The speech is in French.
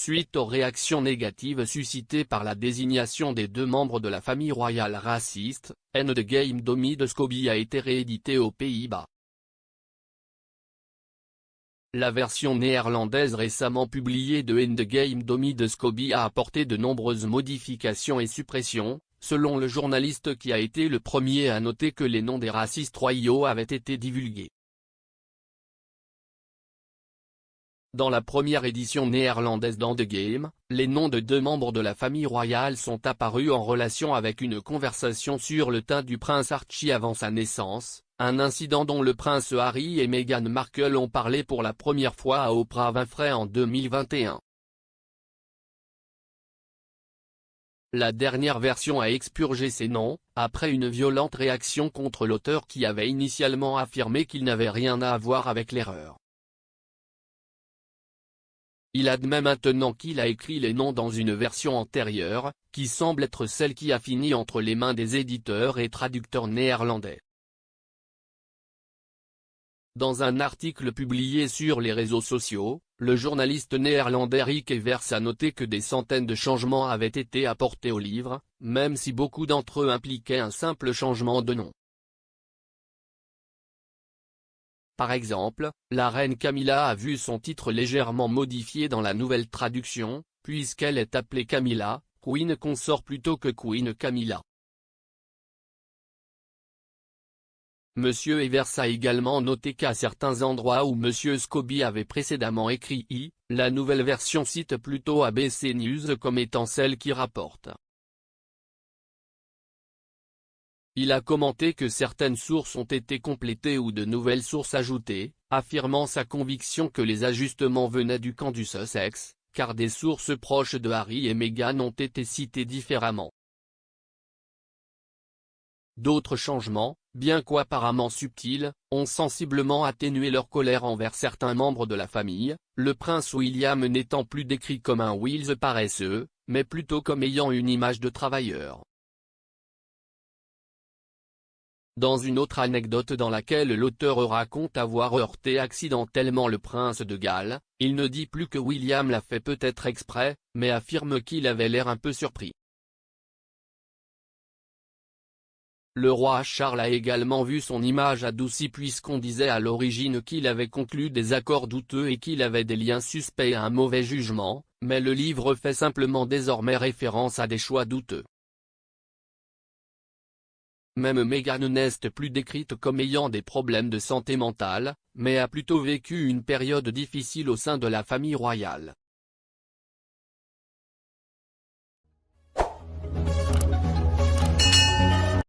suite aux réactions négatives suscitées par la désignation des 2 membres de la famille royale raciste. Endgame de Scobie a été réédité aux Pays-Bas. La version néerlandaise récemment publiée de Endgame de Scobie a apporté de nombreuses modifications et suppressions, selon le journaliste qui a été le premier à noter que les noms des racistes royaux avaient été divulgués. Dans la première édition néerlandaise d'Endgame, les noms de 2 membres de la famille royale sont apparus en relation avec une conversation sur le teint du prince Archie avant sa naissance, un incident dont le prince Harry et Meghan Markle ont parlé pour la première fois à Oprah Winfrey en 2021. La dernière version a expurgé ces noms, après une violente réaction contre l'auteur qui avait initialement affirmé qu'il n'avait rien à voir avec l'erreur. Il admet maintenant qu'il a écrit les noms dans une version antérieure, qui semble être celle qui a fini entre les mains des éditeurs et traducteurs néerlandais. Dans un article publié sur les réseaux sociaux, le journaliste néerlandais Rick Evers a noté que des centaines de changements avaient été apportés au livre, même si beaucoup d'entre eux impliquaient un simple changement de nom. Par exemple, la reine Camilla a vu son titre légèrement modifié dans la nouvelle traduction, puisqu'elle est appelée Camilla, Queen Consort plutôt que Queen Camilla. Monsieur Evers a également noté qu'à certains endroits où Monsieur Scobie avait précédemment écrit I, la nouvelle version cite plutôt ABC News comme étant celle qui rapporte. Il a commenté que certaines sources ont été complétées ou de nouvelles sources ajoutées, affirmant sa conviction que les ajustements venaient du camp du Sussex, car des sources proches de Harry et Meghan ont été citées différemment. D'autres changements, bien qu'apparemment subtils, ont sensiblement atténué leur colère envers certains membres de la famille, le prince William n'étant plus décrit comme un Wills paresseux, mais plutôt comme ayant une image de travailleur. Dans une autre anecdote dans laquelle l'auteur raconte avoir heurté accidentellement le prince de Galles, il ne dit plus que William l'a fait peut-être exprès, mais affirme qu'il avait l'air un peu surpris. Le roi Charles a également vu son image adoucie puisqu'on disait à l'origine qu'il avait conclu des accords douteux et qu'il avait des liens suspects à un mauvais jugement, mais le livre fait simplement désormais référence à des choix douteux. Même Meghan n'est plus décrite comme ayant des problèmes de santé mentale, mais a plutôt vécu une période difficile au sein de la famille royale.